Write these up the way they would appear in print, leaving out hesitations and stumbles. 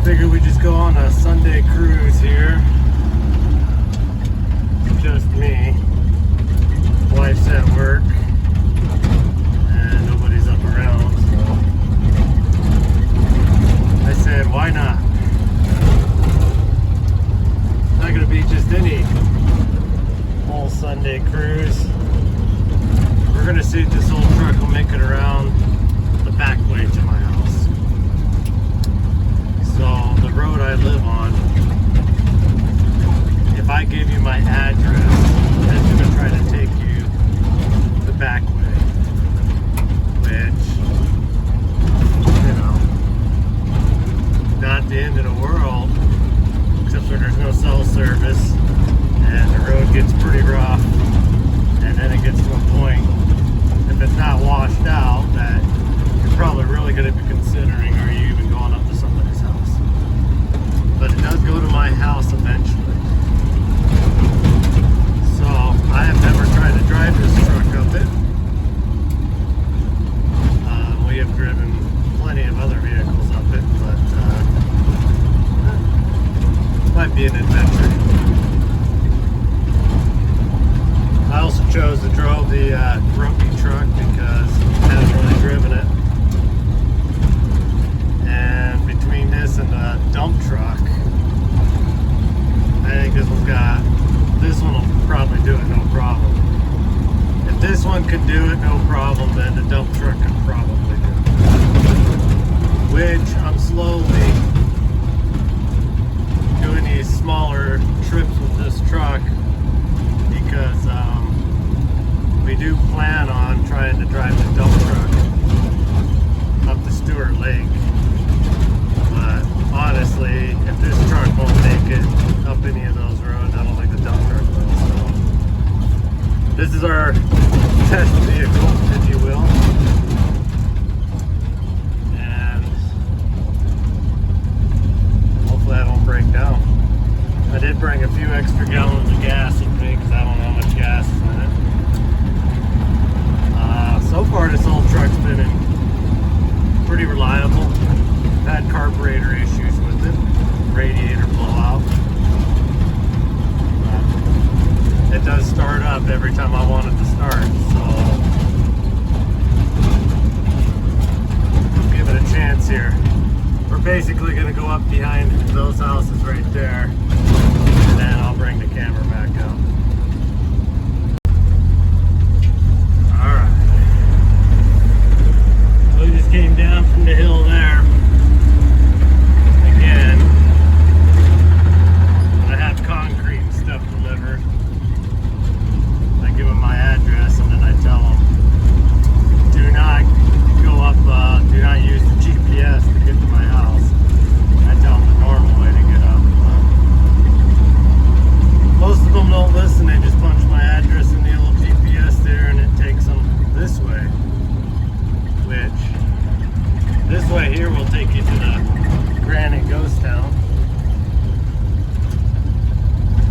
figured we'd just go on a Sunday cruise here. Just me. Wife's at work. And nobody's up around, so I said, why not? It's not gonna be just any whole Sunday cruise. We're gonna see if this old truck will make it around the back way to my house. So the road I live on, if I give you my address, it's gonna try to take you the back way, which, you know, not the end of the world, except for there's no cell service and the road gets pretty rough, and then it gets to a point, if it's not washed out, that you're probably really going to be considering, are you even going up to somebody's house? But it does go to my house eventually. So I have never tried to drive this truck up it. We have driven plenty of other vehicles up it, but might be an adventure. I also chose to drive the grumpy truck because I haven't really driven it. And between this and the dump truck, I think this one will probably do it no problem. If this one could do it no problem, then the dump truck could probably do it. Which I'm slowly doing these smaller trips with this truck because we do plan on trying to drive the dump truck up the Stewart Lake. But honestly, if this truck won't make it up any of those roads, I don't think the dump truck will. So this is our test vehicle, if you will. And hopefully I don't break down. I did bring a few extra gallons of gas with me because I don't know how much gas is in it. So far this old truck's been pretty reliable. I've had carburetor issues with it, radiator blowout. It does start up every time I want it to start, so we'll give it a chance here. We're basically going to go up behind those houses right there, and then I'll bring the camera back out. Alright. We just came down from the hill there. Again, I have concrete and stuff delivered. I give them my address and then I tell them, do not go up, do not use the GPS to get to my house. I tell them the normal way to get up. Most of them don't listen, they just punch my address in the old GPS there and it takes them this way. Which, this way here will take you to the Granite Ghost Town.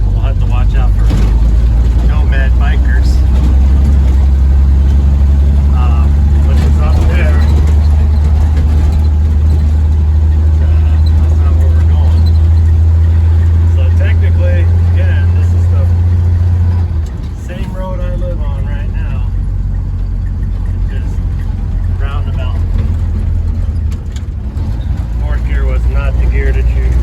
We'll have to watch out for nomad bikers. Which is up there. That's not where we're going. So technically, again, this is the same road I live on right now. Just roundabout. Fourth gear was not the gear to choose.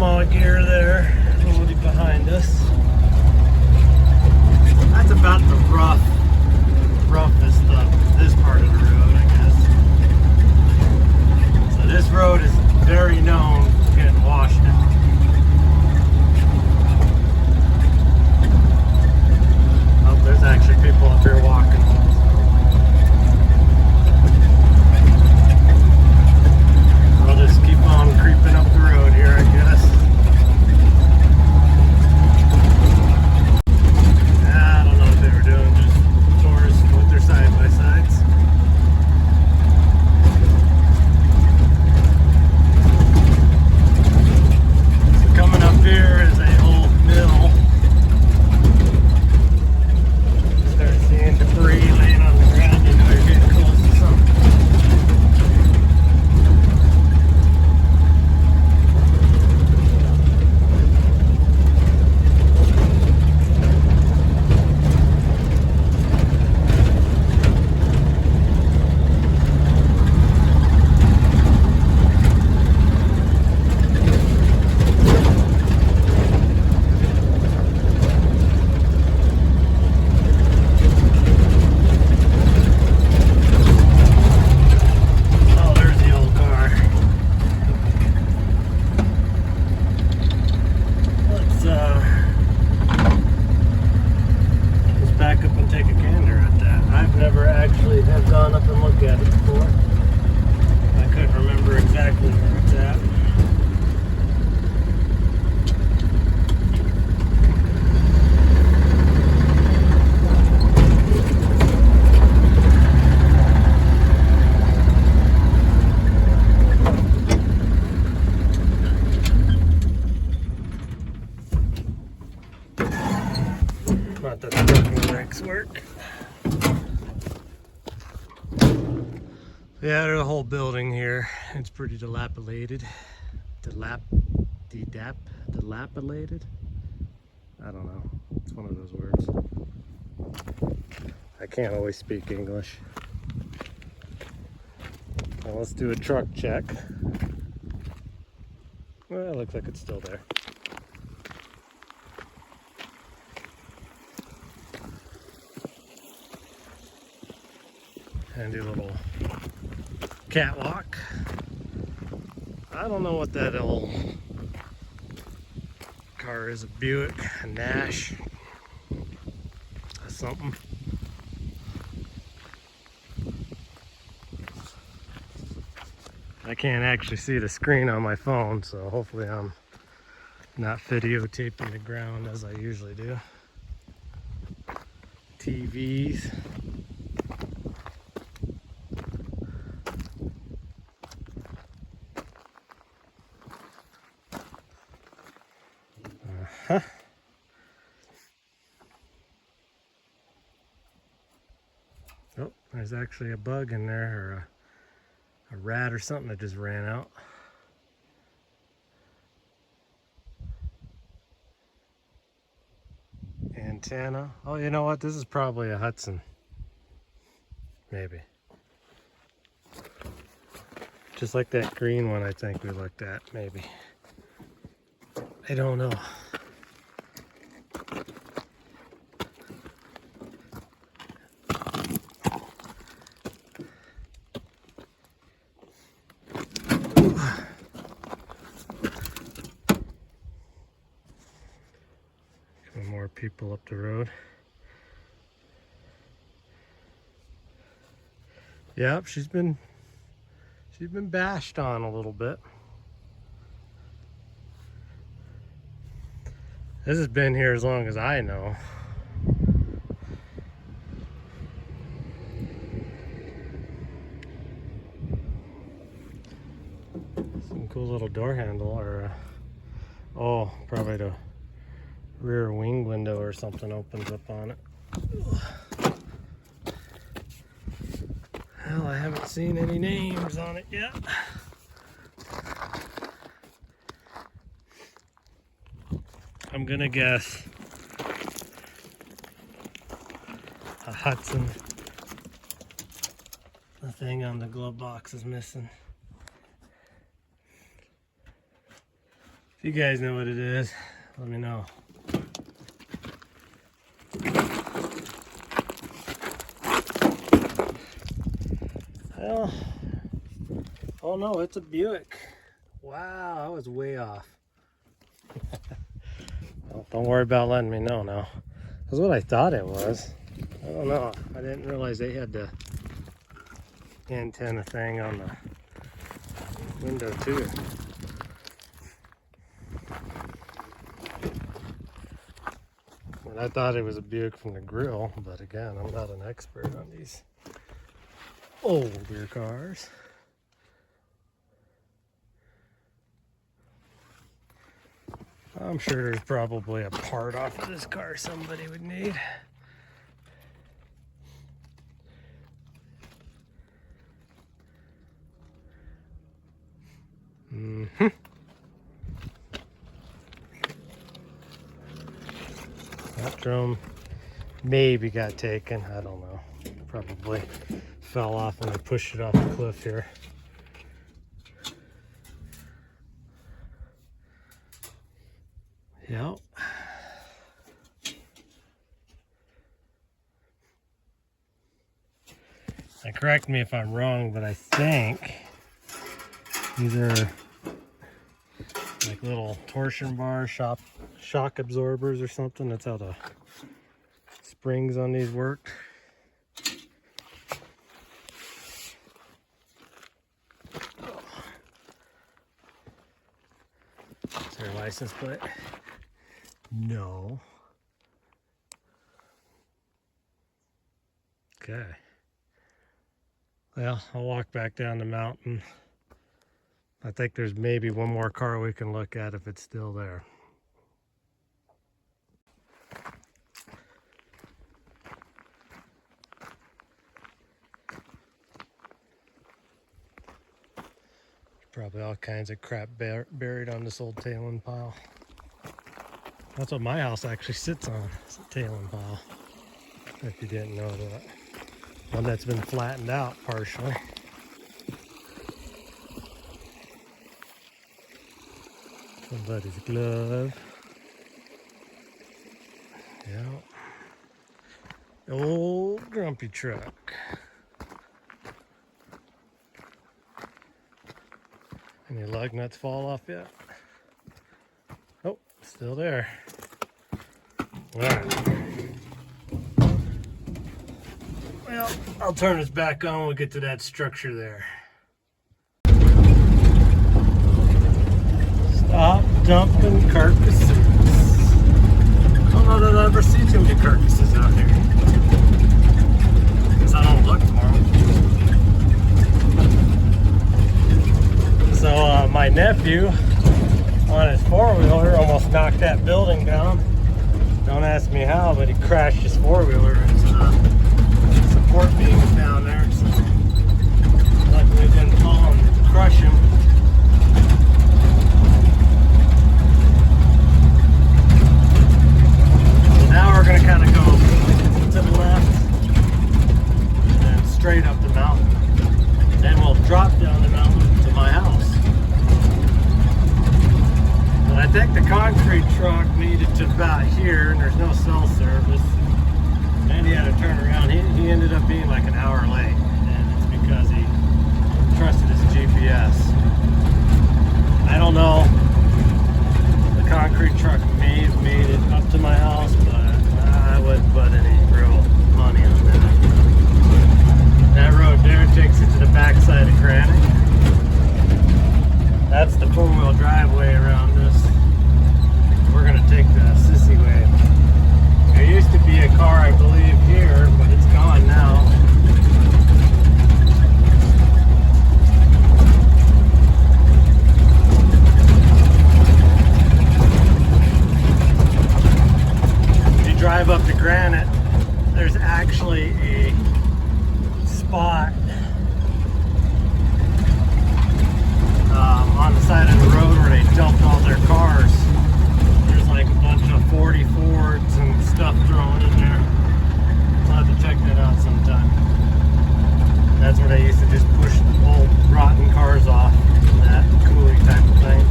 grandma gear there, loaded behind us. That's about the roughest of this part of the road, I guess. So this road is very known for getting washed out. Oh, there's actually people up here walking. I'll just keep on creeping up the road here, I guess. I don't know what they were doing, just tourists with their side-by-sides. So coming up here is a old mill. Start seeing debris laying on the ground, you know you're getting close to something. Not that the broken brakes work. Yeah, there's a whole building here. It's pretty dilapidated. Dilapidated? I don't know. It's one of those words. I can't always speak English. Well, let's do a truck check. Well, it looks like it's still there. And do a little catwalk. I don't know what that old car is, a Buick, a Nash, something. I can't actually see the screen on my phone, so hopefully I'm not videotaping the ground as I usually do. TVs. Oh, there's actually a bug in there, or a rat or something that just ran out. Antenna. Oh, you know what? This is probably a Hudson. Maybe. Just like that green one I think we looked at, maybe. I don't know. More people up the road. Yep, she's been bashed on a little bit. This has been here as long as I know. Some cool little door handle, or oh, probably the rear wing window or something opens up on it. Well, I haven't seen any names on it yet. I'm gonna guess a Hudson. The thing on the glove box is missing. If you guys know what it is, let me know. Well, oh no, it's a Buick. Wow, I was way off. Well, don't worry about letting me know now. That's what I thought it was. I don't know. I didn't realize they had the antenna thing on the window too. And I thought it was a Buick from the grill, but again, I'm not an expert on these older cars. I'm sure there's probably a part off of this car somebody would need. That drum maybe got taken. I don't know. Probably fell off when I pushed it off the cliff here. Yep. Now correct me if I'm wrong, but I think these are like little torsion bar shock absorbers or something. That's how the springs on these work. Is there a license plate? No. Okay. Well, I'll walk back down the mountain. I think there's maybe one more car we can look at if it's still there. Probably all kinds of crap buried on this old tailing pile. That's what my house actually sits on. It's a tailing pile. If you didn't know that. One that's been flattened out partially. Somebody's glove. Yep. Old grumpy truck. Any lug nuts fall off yet? Oh, still there. All right. Well, I'll turn this back on when we get to that structure there. Stop dumping carcasses. I don't know that I ever see too many carcasses out here. Guess I don't look for them. So my nephew on his four-wheeler almost knocked that building down. Don't ask me how, but he crashed his four-wheeler into the support beams down there. So luckily it didn't fall and crush him. Now we're going to kind of go to the left and straight up the mountain. Then we'll drop down the mountain to my house. But I think the concrete truck made it to about here, and there's no cell service. And he had to turn around. He ended up being like an hour late, and it's because he trusted his GPS. I don't know. The concrete truck may have made it up to my house, but I wouldn't put any real money on that. That road there takes it to the backside of Granite. That's the four-wheel driveway around this. We're going to take the sissy way. There used to be a car, I believe, here, but it's gone now. Drive up to Granite, there's actually a spot on the side of the road where they dumped all their cars. There's like a bunch of 40 Fords and stuff thrown in there. I'll have to check that out sometime. That's where they used to just push old rotten cars off, that coolie type of thing.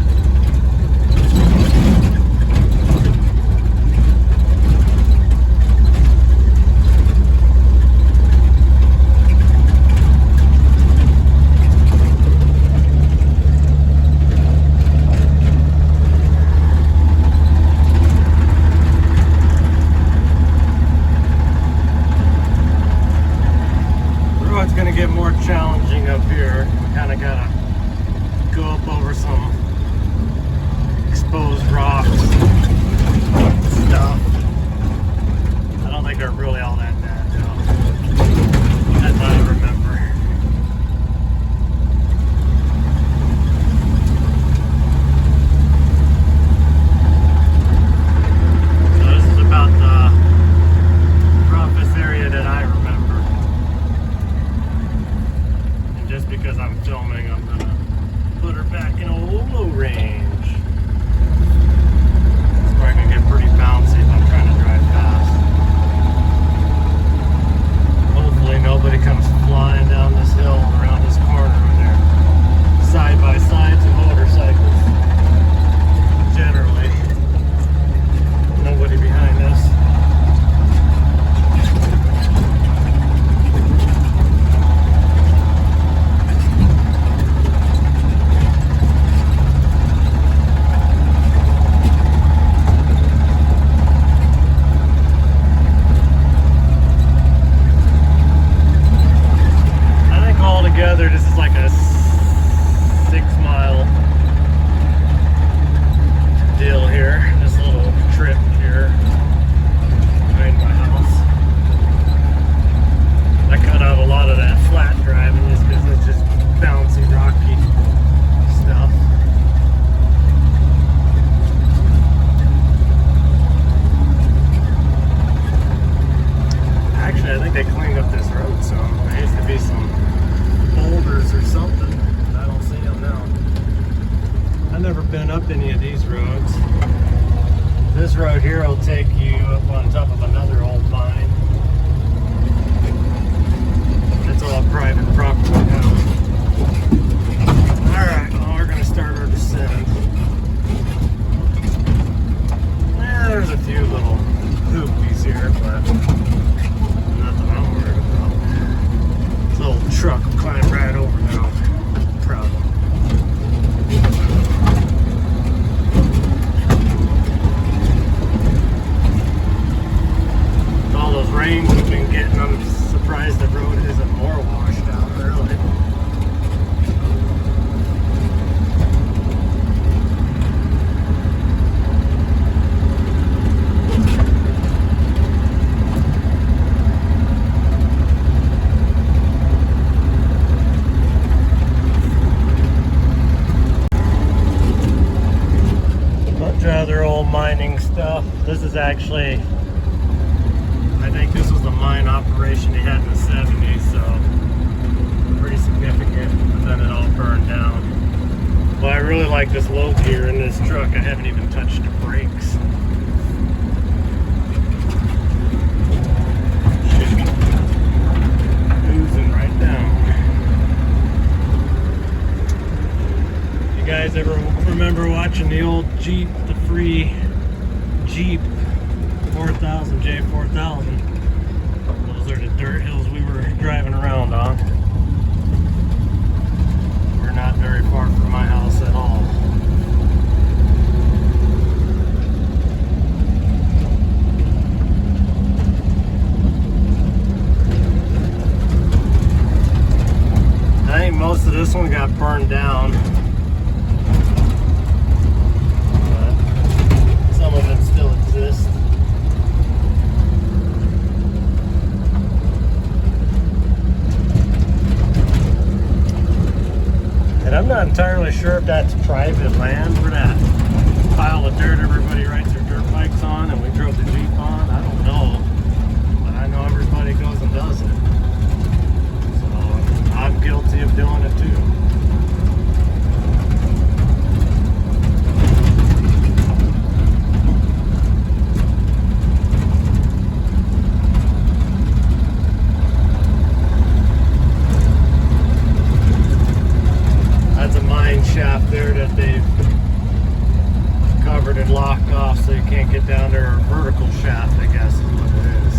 Actually, I think they cleaned up this road some. There used to be some boulders or something. I don't see them now. I've never been up any of these roads. This road here will take you up on top of another old mine. It's all private property now. Alright, well, we're going to start our descent. There's a few little hoopies here, but nothing I'm worried about. This little truck will climb right over now. I'm proud of him. With all those rains we've been getting, I'm surprised the road isn't more washed out early. Other old mining stuff. This is actually, I think this was the mine operation they had in the 70s, so pretty significant, but then it all burned down. Well, I really like this low gear in this truck. I haven't even touched the brakes. Oozing right down. You guys ever remember watching the old Jeep, the free Jeep 4000, J4000? Those are the dirt hills we were driving around on. We're not very far from my house at all. I think most of this one got burned down. Some of them still exist. And I'm not entirely sure if that's private land for that pile of dirt everybody rides their dirt bikes on and we drove the Jeep on. I don't know. But I know everybody goes and does it. So I'm guilty of doing it too. Shaft there that they've covered and locked off so you can't get down there. A vertical shaft, I guess is what it is.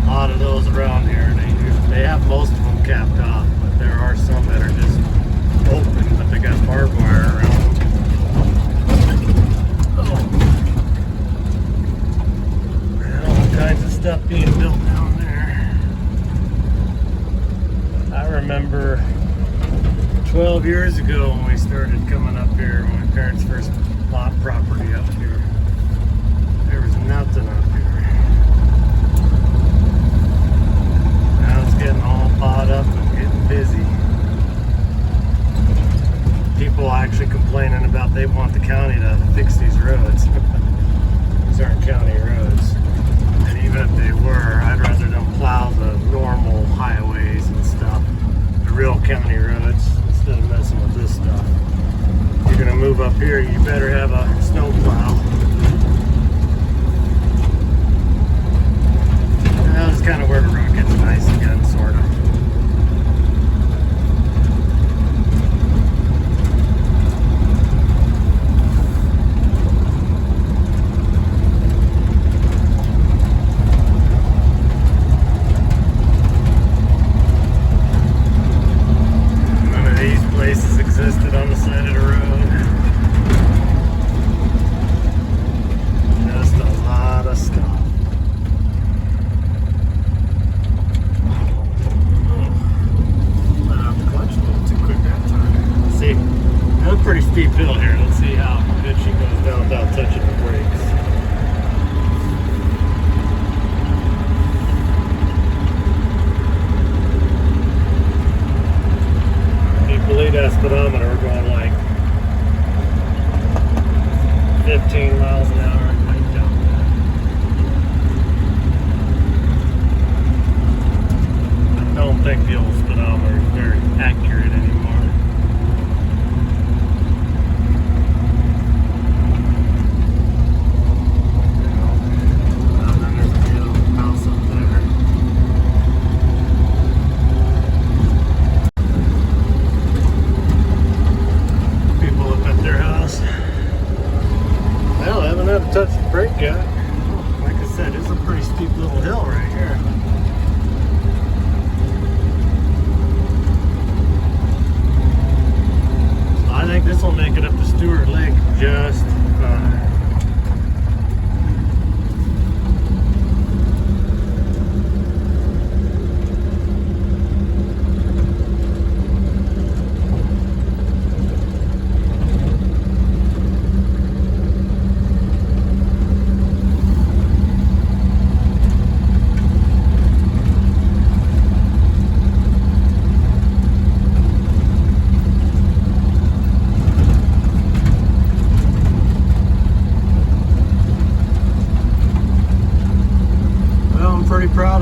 A lot of those around here, they have most of them capped off, but there are some that are just open, but they got barbed wire around them. Oh. All kinds of stuff being built down there. I remember 12 years ago when we started coming up here, when my parents first bought property up here, there was nothing up here. Now it's getting all bought up and getting busy. People actually complaining about they want the county to fix these roads. These aren't county roads. And even if they were, I'd rather them plow the normal highways and stuff, the real county roads, instead of messing with this stuff. If you're gonna move up here, you better have a snow plow. That's kind of where the road gets nice again, sort of. Existed on the side of the road. Just a lot of stuff.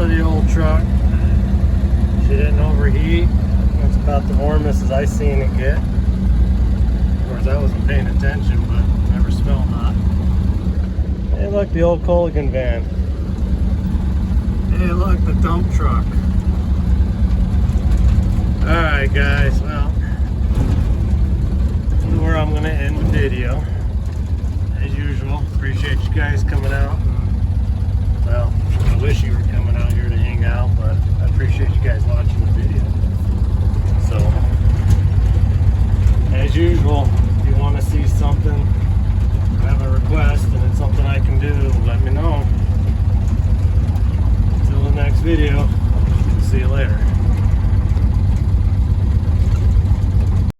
of the old truck. She didn't overheat. That's about the warmest as I seen it get. Of course, I wasn't paying attention, but never smelled hot. Hey, look, the old Colligan van. Hey, look, the dump truck. Alright, guys, well, this is where I'm going to end the video. As usual, appreciate you guys coming out. Well, I wish you were coming out here to hang out, but I appreciate you guys watching.